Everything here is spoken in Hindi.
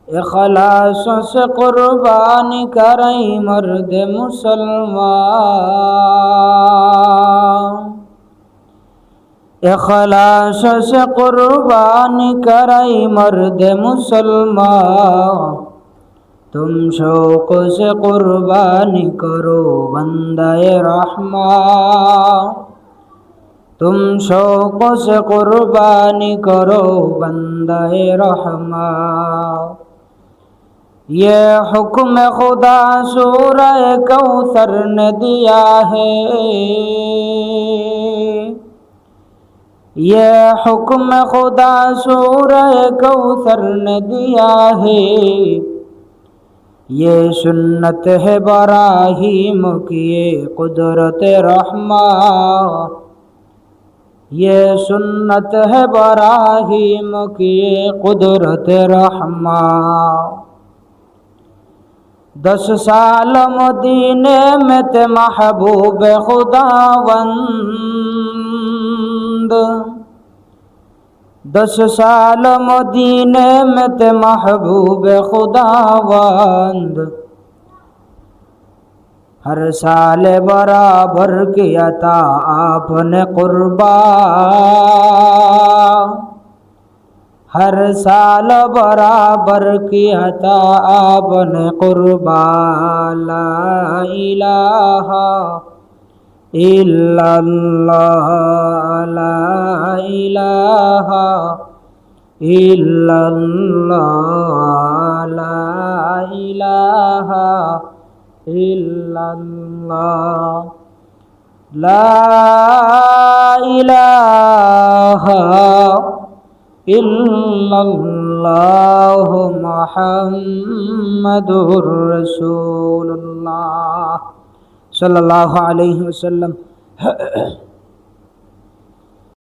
इखलास से कुर्बानी करई मर्द मुसलमान, इखलास से कुर्बानी करई मर्द मुसलमान। तुम शौक़ से कुर्बानी करो बंदे रहमान, तुम शौक़ से कुर्बानी करो बंदे रहमान। ये हुक्म खुदा सूरह कौसर ने दिया है, ये हुक्म खुदा सूरह कौसर ने दिया है। ये सुन्नत है इब्राहीम की ये कुदरत रहमान, ये सुन्नत है इब्राहीम की ये कुदरत रहमान। 10 साल मदीने में ते महबूब खुदावंद, 10 साल मदीने में ते महबूब खुदावंद। हर साल बराबर किया था आपने कुर्बान, हर साल बराबर किया था आपने कुर्बान। ला इलाहा इल्लल्लाह, ला इलाहा इल्लल्लाह, ला इलाहा इल्लल्लाह, ला इलाहा इल्लल्लाह मुहम्मदुर रसूलुल्लाह सल्लल्लाहु अलैहि वसल्लम।